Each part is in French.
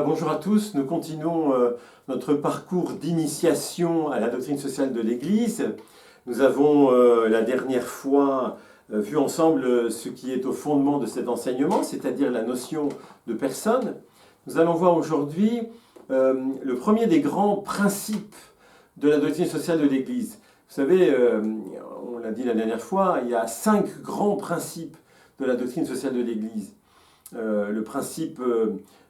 Bonjour à tous, nous continuons notre parcours d'initiation à la doctrine sociale de l'Église. Nous avons la dernière fois vu ensemble ce qui est au fondement de cet enseignement, c'est-à-dire la notion de personne. Nous allons voir aujourd'hui le premier des grands principes de la doctrine sociale de l'Église. Vous savez, on l'a dit la dernière fois, il y a 5 grands principes de la doctrine sociale de l'Église. Le principe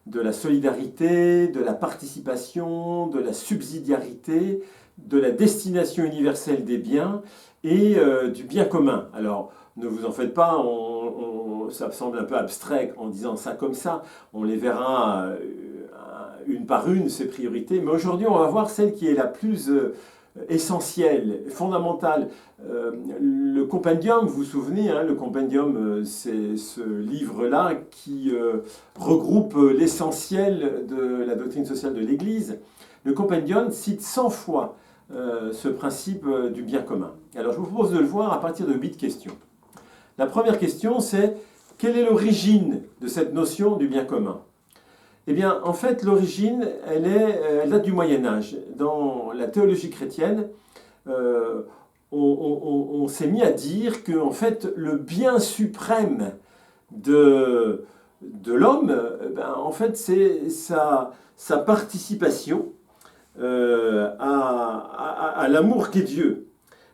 de la solidarité, de la participation, de la subsidiarité, de la destination universelle des biens et du bien commun. Alors, ne vous en faites pas, ça semble un peu abstrait en disant ça comme ça. On les verra une par une, ces priorités. Mais aujourd'hui, on va voir celle qui est la plus essentielle, fondamentale. Le compendium, vous vous souvenez, hein, le compendium, c'est ce livre-là qui regroupe l'essentiel de la doctrine sociale de l'Église. Le compendium cite 100 fois ce principe du bien commun. Alors je vous propose de le voir à partir de 8 questions. La première question, c'est quelle est l'origine de cette notion du bien commun ? Eh bien, en fait, l'origine, elle date du Moyen-Âge. Dans la théologie chrétienne, on s'est mis à dire que, en fait, le bien suprême de l'homme, en fait, c'est sa participation à l'amour qu'est Dieu.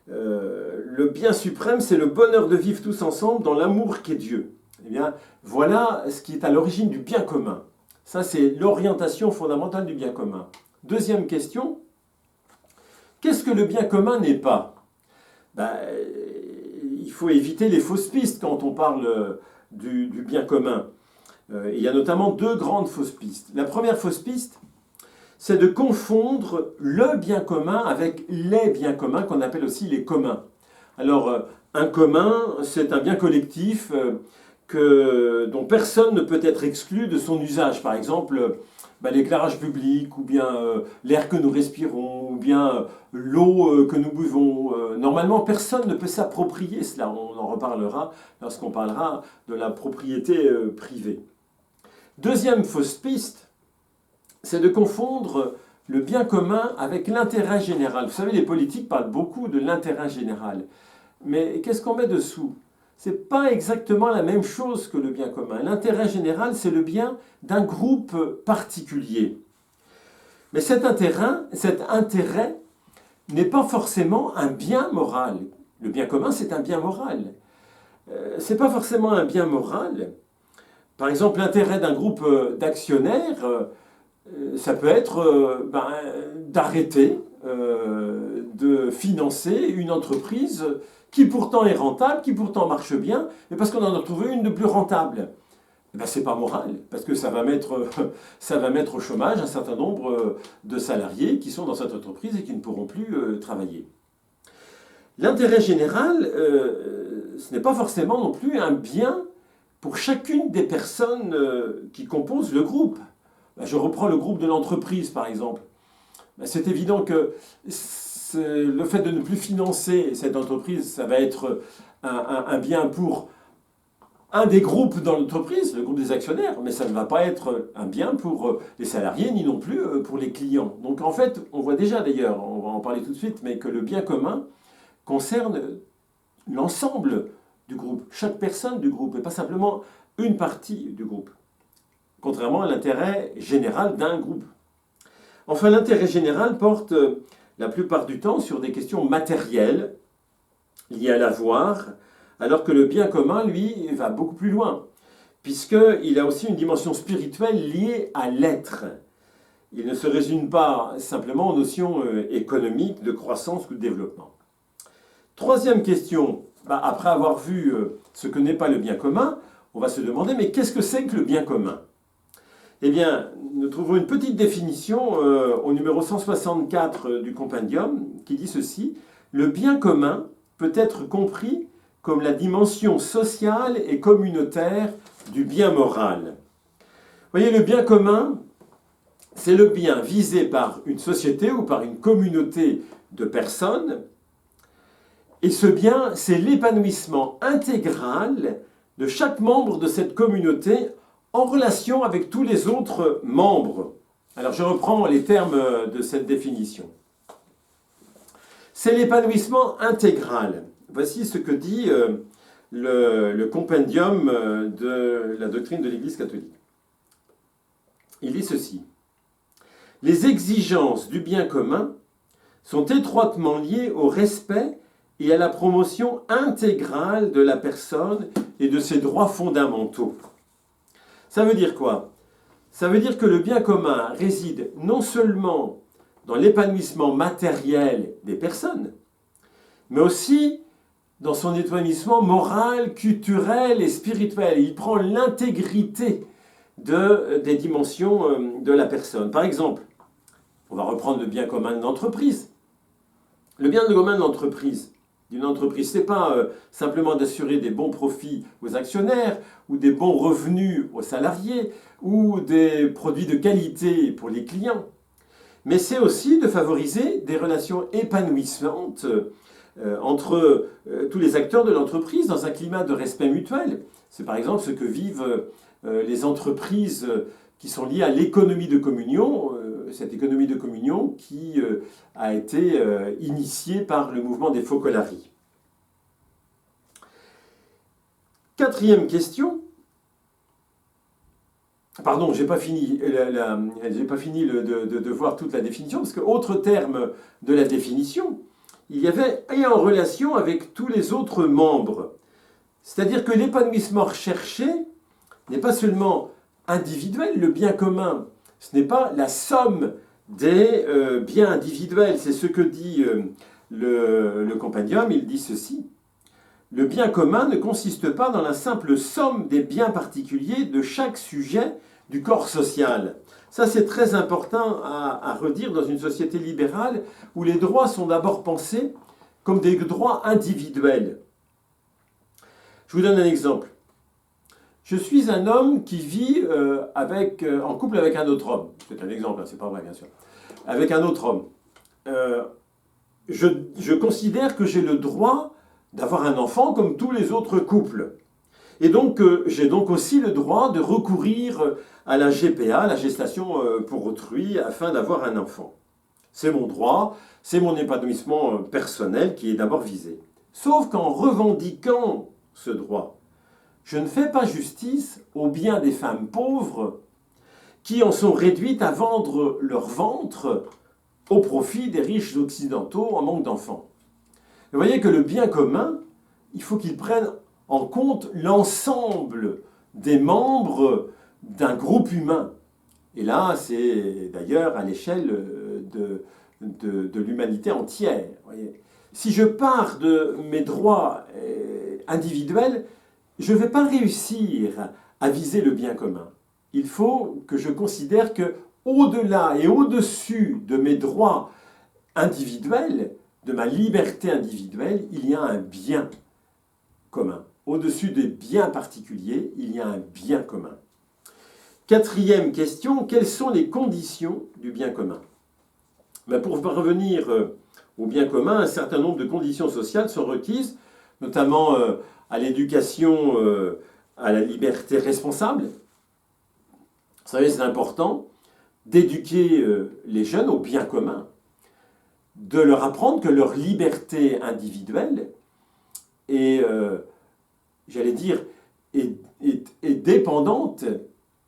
Le bien suprême, c'est le bonheur de vivre tous ensemble dans l'amour qu'est Dieu. Eh bien, voilà ce qui est à l'origine du bien commun. Ça, c'est l'orientation fondamentale du bien commun. Deuxième question, qu'est-ce que le bien commun n'est pas ? Il faut éviter les fausses pistes quand on parle du bien commun. Il y a notamment 2 grandes fausses pistes. La première fausse piste, c'est de confondre le bien commun avec les biens communs, qu'on appelle aussi les communs. Alors, un commun, c'est un bien collectif dont personne ne peut être exclu de son usage. Par exemple, l'éclairage public, ou bien l'air que nous respirons, ou bien l'eau que nous buvons. Normalement, personne ne peut s'approprier cela. On en reparlera lorsqu'on parlera de la propriété privée. Deuxième fausse piste, c'est de confondre le bien commun avec l'intérêt général. Vous savez, les politiques parlent beaucoup de l'intérêt général. Mais qu'est-ce qu'on met dessous ? Ce n'est pas exactement la même chose que le bien commun. L'intérêt général, c'est le bien d'un groupe particulier. Mais cet intérêt n'est pas forcément un bien moral. Le bien commun, c'est un bien moral. Ce n'est pas forcément un bien moral. Par exemple, l'intérêt d'un groupe d'actionnaires, ça peut être d'arrêter de financer une entreprise qui pourtant est rentable, qui pourtant marche bien, mais parce qu'on en a trouvé une de plus rentable. Ce n'est pas moral, parce que ça va mettre au chômage un certain nombre de salariés qui sont dans cette entreprise et qui ne pourront plus travailler. L'intérêt général, ce n'est pas forcément non plus un bien pour chacune des personnes qui composent le groupe. Je reprends le groupe de l'entreprise, par exemple. C'est évident que le fait de ne plus financer cette entreprise, ça va être un bien pour un des groupes dans l'entreprise, le groupe des actionnaires, mais ça ne va pas être un bien pour les salariés, ni non plus pour les clients. Donc en fait, on voit déjà d'ailleurs, on va en parler tout de suite, mais que le bien commun concerne l'ensemble du groupe, chaque personne du groupe, et pas simplement une partie du groupe, contrairement à l'intérêt général d'un groupe. Enfin, l'intérêt général porte la plupart du temps sur des questions matérielles liées à l'avoir, alors que le bien commun, lui, va beaucoup plus loin, puisqu'il a aussi une dimension spirituelle liée à l'être. Il ne se résume pas simplement aux notions économiques, de croissance ou de développement. Troisième question, après avoir vu ce que n'est pas le bien commun, on va se demander, mais qu'est-ce que c'est que le bien commun ? Eh bien, nous trouvons une petite définition au numéro 164 du compendium qui dit ceci. Le bien commun peut être compris comme la dimension sociale et communautaire du bien moral. Vous voyez, le bien commun, c'est le bien visé par une société ou par une communauté de personnes. Et ce bien, c'est l'épanouissement intégral de chaque membre de cette communauté en relation avec tous les autres membres. Alors je reprends les termes de cette définition. C'est l'épanouissement intégral. Voici ce que dit le compendium de la doctrine de l'Église catholique. Il dit ceci. Les exigences du bien commun sont étroitement liées au respect et à la promotion intégrale de la personne et de ses droits fondamentaux. Ça veut dire quoi? Ça veut dire que le bien commun réside non seulement dans l'épanouissement matériel des personnes, mais aussi dans son épanouissement moral, culturel et spirituel. Il prend l'intégrité des dimensions de la personne. Par exemple, on va reprendre le bien commun de l'entreprise. Le bien commun de l'entreprise, d'une entreprise, ce n'est pas simplement d'assurer des bons profits aux actionnaires ou des bons revenus aux salariés ou des produits de qualité pour les clients, mais c'est aussi de favoriser des relations épanouissantes entre tous les acteurs de l'entreprise dans un climat de respect mutuel. C'est par exemple ce que vivent les entreprises qui sont liées à l'économie de communion, cette économie de communion qui a été initiée par le mouvement des Focolari. Quatrième question. Pardon, j'ai pas fini de voir toute la définition, parce que autre terme de la définition, il y avait « et en relation avec tous les autres membres ». C'est-à-dire que l'épanouissement recherché n'est pas seulement individuel, le bien commun, ce n'est pas la somme des biens individuels, c'est ce que dit le compendium, il dit ceci. Le bien commun ne consiste pas dans la simple somme des biens particuliers de chaque sujet du corps social. Ça, c'est très important à redire dans une société libérale où les droits sont d'abord pensés comme des droits individuels. Je vous donne un exemple. Je suis un homme qui vit en couple avec un autre homme. C'est un exemple, hein, c'est pas vrai, bien sûr. Avec un autre homme. Je considère que j'ai le droit d'avoir un enfant comme tous les autres couples. Et donc, j'ai donc aussi le droit de recourir à la GPA, la gestation pour autrui, afin d'avoir un enfant. C'est mon droit, c'est mon épanouissement personnel qui est d'abord visé. Sauf qu'en revendiquant ce droit, je ne fais pas justice aux biens des femmes pauvres qui en sont réduites à vendre leur ventre au profit des riches occidentaux en manque d'enfants. Vous voyez que le bien commun, il faut qu'il prenne en compte l'ensemble des membres d'un groupe humain. Et là, c'est d'ailleurs à l'échelle de l'humanité entière. Voyez. Si je pars de mes droits individuels, je ne vais pas réussir à viser le bien commun. Il faut que je considère que au-delà et au-dessus de mes droits individuels, de ma liberté individuelle, il y a un bien commun. Au-dessus des biens particuliers, il y a un bien commun. Quatrième question, quelles sont les conditions du bien commun? Pour revenir au bien commun, un certain nombre de conditions sociales sont requises, notamment à l'éducation, à la liberté responsable. Vous savez, c'est important d'éduquer les jeunes au bien commun, de leur apprendre que leur liberté individuelle est, j'allais dire, est dépendante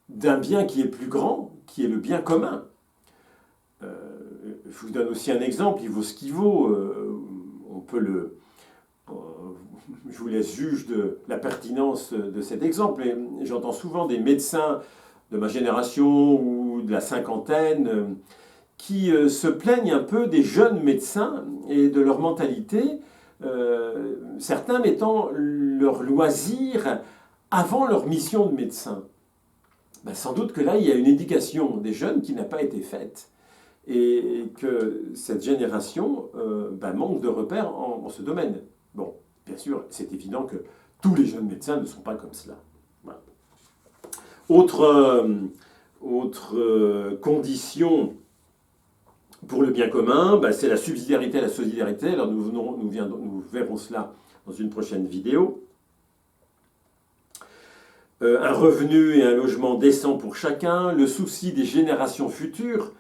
d'un bien qui est plus grand, qui est le bien commun. Je vous donne aussi un exemple, il vaut ce qu'il vaut. On peut le... je vous laisse juge de la pertinence de cet exemple, mais j'entends souvent des médecins de ma génération ou de la cinquantaine qui se plaignent un peu des jeunes médecins et de leur mentalité, certains mettant leur loisir avant leur mission de médecin. Sans doute que là, il y a une éducation des jeunes qui n'a pas été faite et que cette génération manque de repères en ce domaine. Bon, bien sûr, c'est évident que tous les jeunes médecins ne sont pas comme cela. Voilà. Autre condition pour le bien commun, c'est la subsidiarité et la solidarité. Alors nous verrons cela dans une prochaine vidéo. un revenu et un logement décent pour chacun, le souci des générations futures.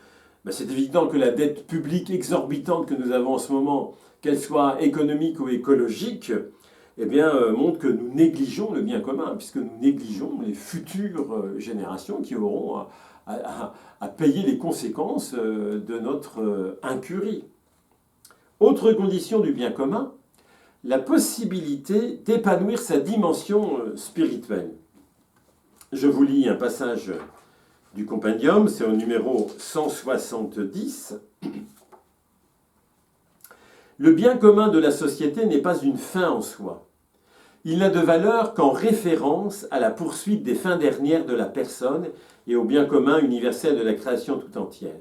Ben, c'est évident que la dette publique exorbitante que nous avons en ce moment, qu'elle soit économique ou écologique, eh bien, montre que nous négligeons le bien commun, puisque nous négligeons les futures générations qui auront à payer les conséquences de notre incurie. Autre condition du bien commun, la possibilité d'épanouir sa dimension spirituelle. Je vous lis un passage du compendium, c'est au numéro 170. Le bien commun de la société n'est pas une fin en soi. Il n'a de valeur qu'en référence à la poursuite des fins dernières de la personne et au bien commun universel de la création tout entière.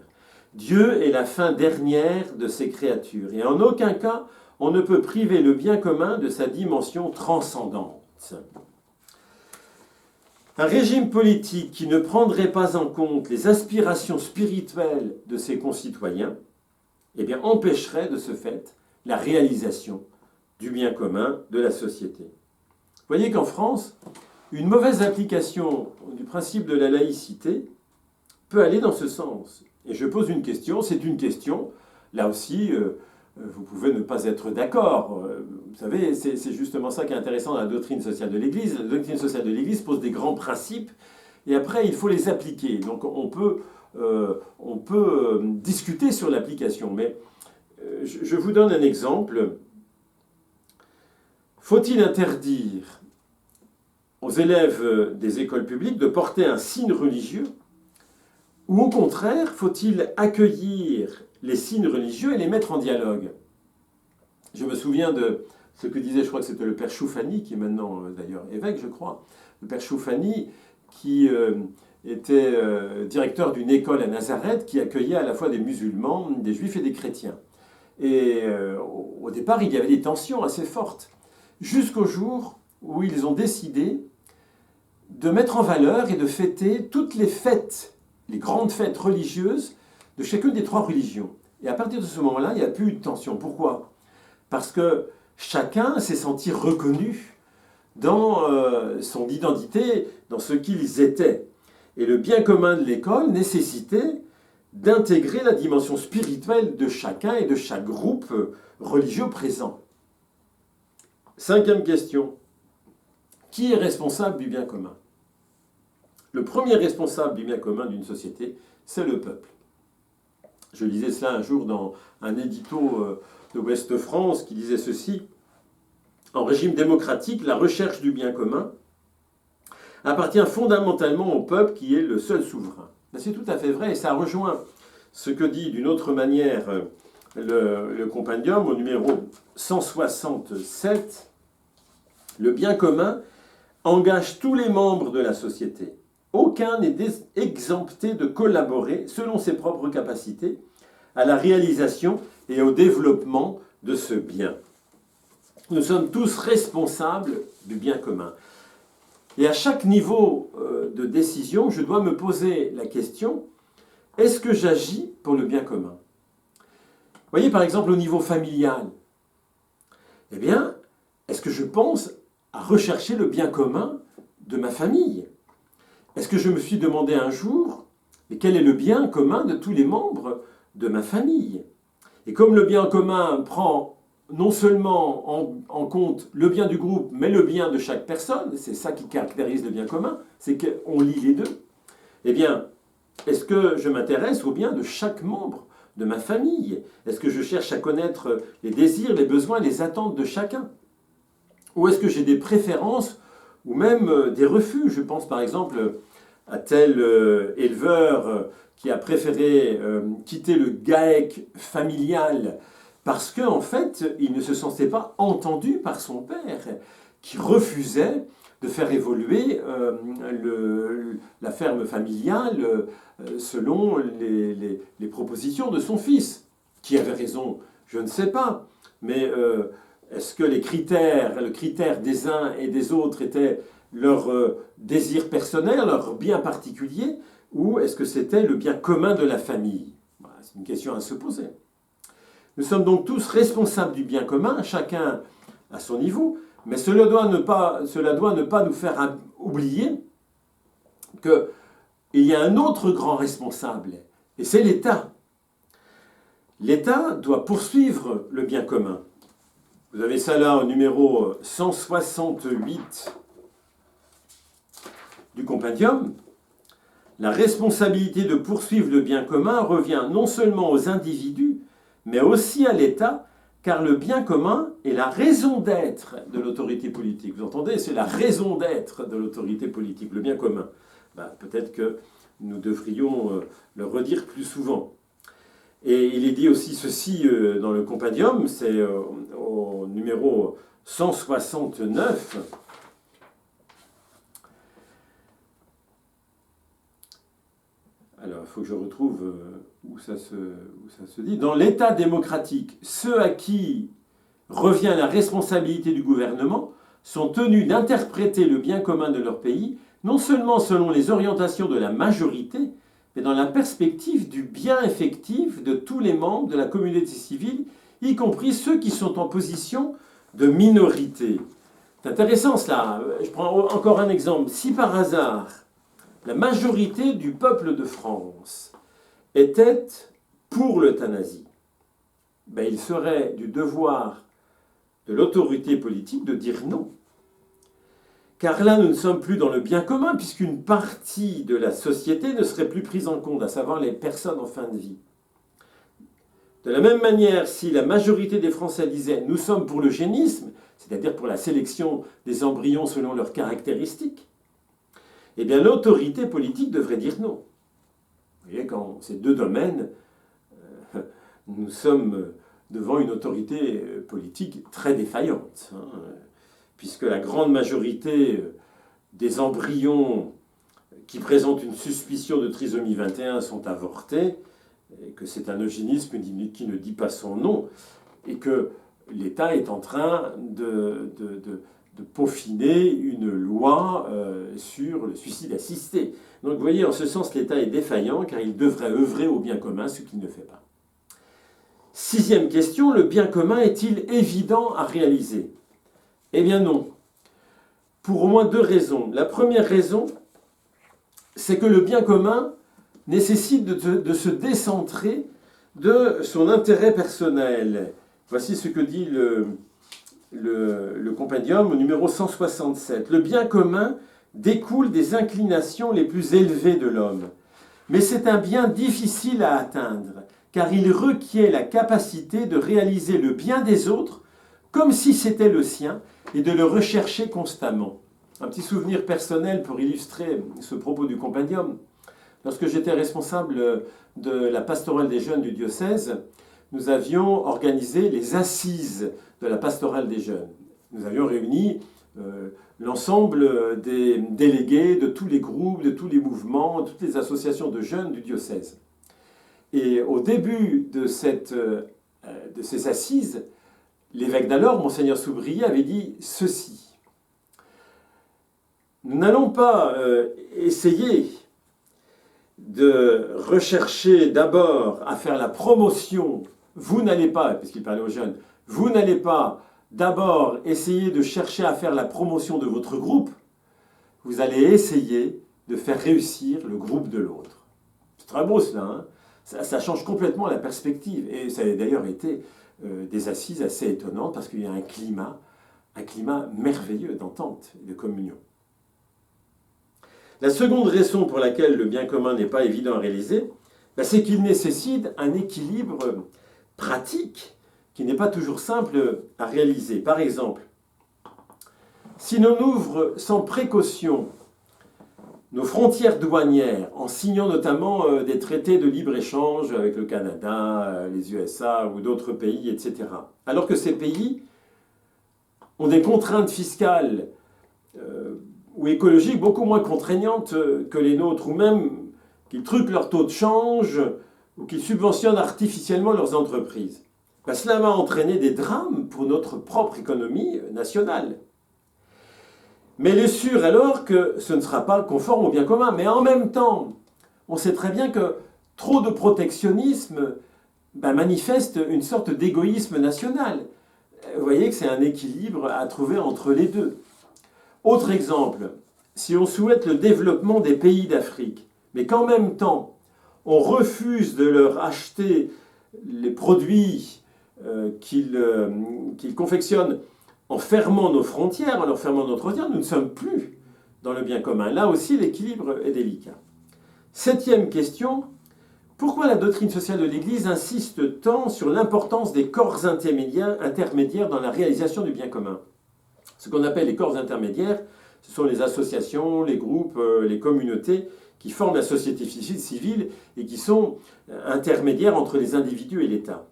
Dieu est la fin dernière de ses créatures, et en aucun cas on ne peut priver le bien commun de sa dimension transcendante. Un régime politique qui ne prendrait pas en compte les aspirations spirituelles de ses concitoyens, eh bien, empêcherait de ce fait la réalisation du bien commun de la société. Vous voyez qu'en France, une mauvaise application du principe de la laïcité peut aller dans ce sens. Et je pose une question, c'est une question, là aussi, vous pouvez ne pas être d'accord. Vous savez, c'est justement ça qui est intéressant dans la doctrine sociale de l'Église. La doctrine sociale de l'Église pose des grands principes, et après, il faut les appliquer. Donc on peut discuter sur l'application, mais je vous donne un exemple. Faut-il interdire aux élèves des écoles publiques de porter un signe religieux, ou au contraire, faut-il accueillir les signes religieux et les mettre en dialogue? Je me souviens de ce que disait, je crois que c'était le père Choufani, qui est maintenant d'ailleurs évêque, je crois, le père Choufani, qui était directeur d'une école à Nazareth qui accueillait à la fois des musulmans, des juifs et des chrétiens. Et au départ, il y avait des tensions assez fortes, jusqu'au jour où ils ont décidé de mettre en valeur et de fêter toutes les fêtes, les grandes fêtes religieuses de chacune des trois religions. Et à partir de ce moment-là, il n'y a plus eu de tension. Pourquoi? Parce que chacun s'est senti reconnu dans son identité, dans ce qu'ils étaient. Et le bien commun de l'école nécessitait d'intégrer la dimension spirituelle de chacun et de chaque groupe religieux présent. Cinquième question. Qui est responsable du bien commun? Le premier responsable du bien commun d'une société, c'est le peuple. Je lisais cela un jour dans un édito de Ouest France qui disait ceci. En régime démocratique, la recherche du bien commun appartient fondamentalement au peuple qui est le seul souverain. C'est tout à fait vrai et ça rejoint ce que dit d'une autre manière le compendium au numéro 167. Le bien commun engage tous les membres de la société. Aucun n'est exempté de collaborer selon ses propres capacités à la réalisation et au développement de ce bien. Nous sommes tous responsables du bien commun. Et à chaque niveau de décision, je dois me poser la question, est-ce que j'agis pour le bien commun? Vous voyez, par exemple, au niveau familial, eh bien, est-ce que je pense à rechercher le bien commun de ma famille? Est-ce que je me suis demandé un jour, mais quel est le bien commun de tous les membres de ma famille? Et comme le bien commun prend non seulement en compte le bien du groupe, mais le bien de chaque personne, c'est ça qui caractérise le bien commun, c'est qu'on lie les deux. Eh bien, est-ce que je m'intéresse au bien de chaque membre de ma famille? Est-ce que je cherche à connaître les désirs, les besoins, les attentes de chacun? Ou est-ce que j'ai des préférences ou même des refus? Je pense par exemple à tel éleveur qui a préféré quitter le GAEC familial parce qu'en fait, il ne se sentait pas entendu par son père, qui refusait de faire évoluer la ferme familiale selon les propositions de son fils. Qui avait raison? Je ne sais pas. Mais est-ce que le critère des uns et des autres était leur désir personnel, leur bien particulier, ou est-ce que c'était le bien commun de la famille? Voilà, c'est une question à se poser. Nous sommes donc tous responsables du bien commun, chacun à son niveau, mais cela doit ne pas nous faire oublier qu'il y a un autre grand responsable, et c'est l'État. L'État doit poursuivre le bien commun. Vous avez ça là au numéro 168 du compendium. La responsabilité de poursuivre le bien commun revient non seulement aux individus, mais aussi à l'État, car le bien commun est la raison d'être de l'autorité politique. Vous entendez? C'est la raison d'être de l'autorité politique, le bien commun. Peut-être que nous devrions le redire plus souvent. Et il est dit aussi ceci dans le compendium, c'est au numéro 169. Alors, il faut que je retrouve où ça se dit. Dans l'État démocratique, ceux à qui revient la responsabilité du gouvernement sont tenus d'interpréter le bien commun de leur pays, non seulement selon les orientations de la majorité, mais dans la perspective du bien effectif de tous les membres de la communauté civile, y compris ceux qui sont en position de minorité. C'est intéressant cela. Je prends encore un exemple. Si par hasard, la majorité du peuple de France était pour l'euthanasie, il serait du devoir de l'autorité politique de dire non. Car là, nous ne sommes plus dans le bien commun, puisqu'une partie de la société ne serait plus prise en compte, à savoir les personnes en fin de vie. De la même manière, si la majorité des Français disait « nous sommes pour l'eugénisme », c'est-à-dire pour la sélection des embryons selon leurs caractéristiques, eh bien l'autorité politique devrait dire non. Vous voyez, quand ces deux domaines, nous sommes devant une autorité politique très défaillante, puisque la grande majorité des embryons qui présentent une suspicion de trisomie 21 sont avortés, et que c'est un eugénisme qui ne dit pas son nom, et que l'État est en train de peaufiner une loi sur le suicide assisté. Donc vous voyez, en ce sens, l'État est défaillant, car il devrait œuvrer au bien commun, ce qu'il ne fait pas. Sixième question, le bien commun est-il évident à réaliser? Eh bien non, pour au moins deux raisons. La première raison, c'est que le bien commun nécessite de se décentrer de son intérêt personnel. Voici ce que dit le compendium au numéro 167. Le bien commun découle des inclinations les plus élevées de l'homme. Mais c'est un bien difficile à atteindre, car il requiert la capacité de réaliser le bien des autres comme si c'était le sien, et de le rechercher constamment. Un petit souvenir personnel pour illustrer ce propos du compendium. Lorsque j'étais responsable de la pastorale des jeunes du diocèse, nous avions organisé les assises de la pastorale des jeunes. Nous avions réuni l'ensemble des délégués de tous les groupes, de tous les mouvements, de toutes les associations de jeunes du diocèse. Et au début de ces assises, l'évêque d'alors, Monseigneur Soubrier, avait dit ceci. Nous n'allons pas essayer de rechercher d'abord à faire la promotion. Vous n'allez pas, puisqu'il parlait aux jeunes, vous n'allez pas d'abord essayer de chercher à faire la promotion de votre groupe. Vous allez essayer de faire réussir le groupe de l'autre. C'est très beau cela, hein? Ça change complètement la perspective. Et ça a d'ailleurs été des assises assez étonnantes parce qu'il y a un climat merveilleux d'entente et de communion. La seconde raison pour laquelle le bien commun n'est pas évident à réaliser, c'est qu'il nécessite un équilibre pratique qui n'est pas toujours simple à réaliser. Par exemple, si l'on ouvre sans précaution nos frontières douanières, en signant notamment des traités de libre-échange avec le Canada, les USA ou d'autres pays, etc. Alors que ces pays ont des contraintes fiscales ou écologiques beaucoup moins contraignantes que les nôtres, ou même qu'ils truquent leur taux de change ou qu'ils subventionnent artificiellement leurs entreprises. Cela va entraîner des drames pour notre propre économie nationale. Mais il est sûr alors que ce ne sera pas conforme au bien commun. Mais en même temps, on sait très bien que trop de protectionnisme manifeste une sorte d'égoïsme national. Vous voyez que c'est un équilibre à trouver entre les deux. Autre exemple, si on souhaite le développement des pays d'Afrique, mais qu'en même temps, on refuse de leur acheter les produits qu'ils confectionnent en fermant nos frontières, en leur fermant notre frontière, nous ne sommes plus dans le bien commun. Là aussi, l'équilibre est délicat. Septième question, pourquoi la doctrine sociale de l'Église insiste tant sur l'importance des corps intermédiaires dans la réalisation du bien commun? Ce qu'on appelle les corps intermédiaires, ce sont les associations, les groupes, les communautés qui forment la société civile et qui sont intermédiaires entre les individus et l'État.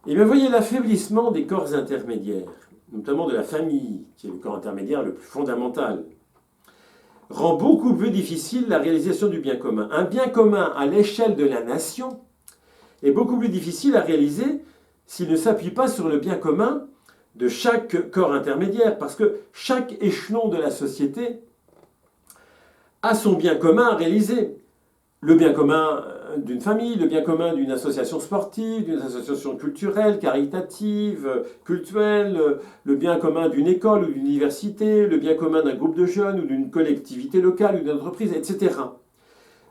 Et bien, voyez l'affaiblissement des corps intermédiaires, notamment de la famille, qui est le corps intermédiaire le plus fondamental, rend beaucoup plus difficile la réalisation du bien commun. Un bien commun à l'échelle de la nation est beaucoup plus difficile à réaliser s'il ne s'appuie pas sur le bien commun de chaque corps intermédiaire, parce que chaque échelon de la société a son bien commun à réaliser. Le bien commun d'une famille, le bien commun d'une association sportive, d'une association culturelle, caritative, cultuelle, le bien commun d'une école ou d'une université, le bien commun d'un groupe de jeunes ou d'une collectivité locale ou d'une entreprise, etc.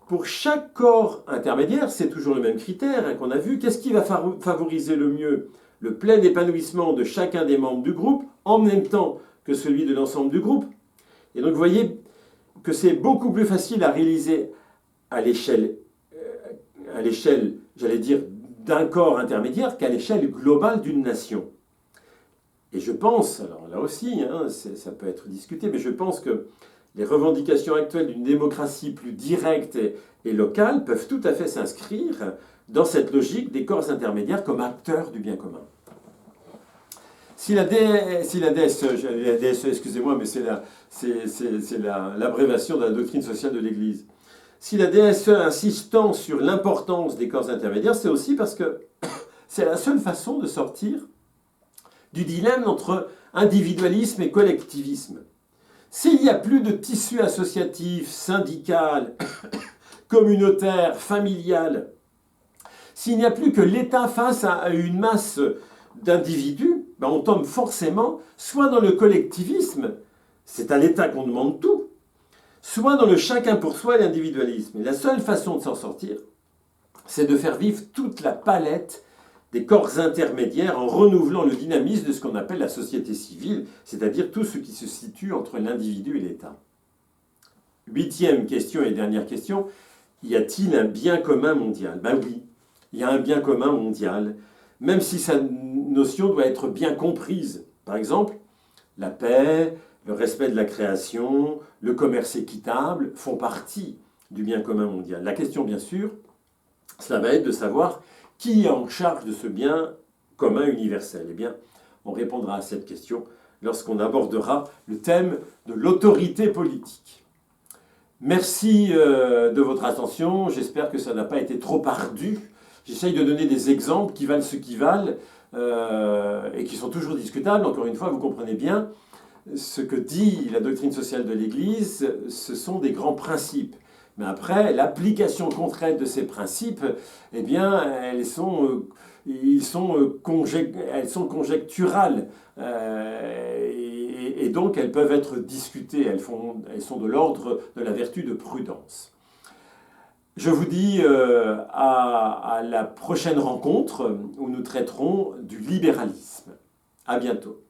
Pour chaque corps intermédiaire, c'est toujours le même critère qu'on a vu. Qu'est-ce qui va favoriser le mieux le plein épanouissement de chacun des membres du groupe en même temps que celui de l'ensemble du groupe? Et donc vous voyez que c'est beaucoup plus facile à réaliser à l'échelle, j'allais dire, d'un corps intermédiaire qu'à l'échelle globale d'une nation. Et je pense, alors là aussi, ça peut être discuté, mais je pense que les revendications actuelles d'une démocratie plus directe et locale peuvent tout à fait s'inscrire dans cette logique des corps intermédiaires comme acteurs du bien commun. Si la DSE, excusez-moi, mais c'est l'abréviation de la doctrine sociale de l'Église. Si la DSE insiste tant sur l'importance des corps intermédiaires, c'est aussi parce que c'est la seule façon de sortir du dilemme entre individualisme et collectivisme. S'il n'y a plus de tissu associatif, syndical, communautaire, familial, s'il n'y a plus que l'État face à une masse d'individus, on tombe forcément soit dans le collectivisme, c'est à l'État qu'on demande tout, soit dans le chacun pour soi et l'individualisme. Et la seule façon de s'en sortir, c'est de faire vivre toute la palette des corps intermédiaires en renouvelant le dynamisme de ce qu'on appelle la société civile, c'est-à-dire tout ce qui se situe entre l'individu et l'État. Huitième question et dernière question, y a-t-il un bien commun mondial? Ben oui, il y a un bien commun mondial, même si sa notion doit être bien comprise. Par exemple, la paix, le respect de la création, le commerce équitable font partie du bien commun mondial. La question, bien sûr, cela va être de savoir qui est en charge de ce bien commun universel. Eh bien, on répondra à cette question lorsqu'on abordera le thème de l'autorité politique. Merci de votre attention. J'espère que ça n'a pas été trop ardu. J'essaye de donner des exemples qui valent ce qui valent et qui sont toujours discutables. Encore une fois, vous comprenez bien, ce que dit la doctrine sociale de l'Église, ce sont des grands principes. Mais après, l'application concrète de ces principes, eh bien, elles sont conjecturales. Et donc, elles peuvent être discutées. Elles sont de l'ordre de la vertu de prudence. Je vous dis à la prochaine rencontre où nous traiterons du libéralisme. À bientôt.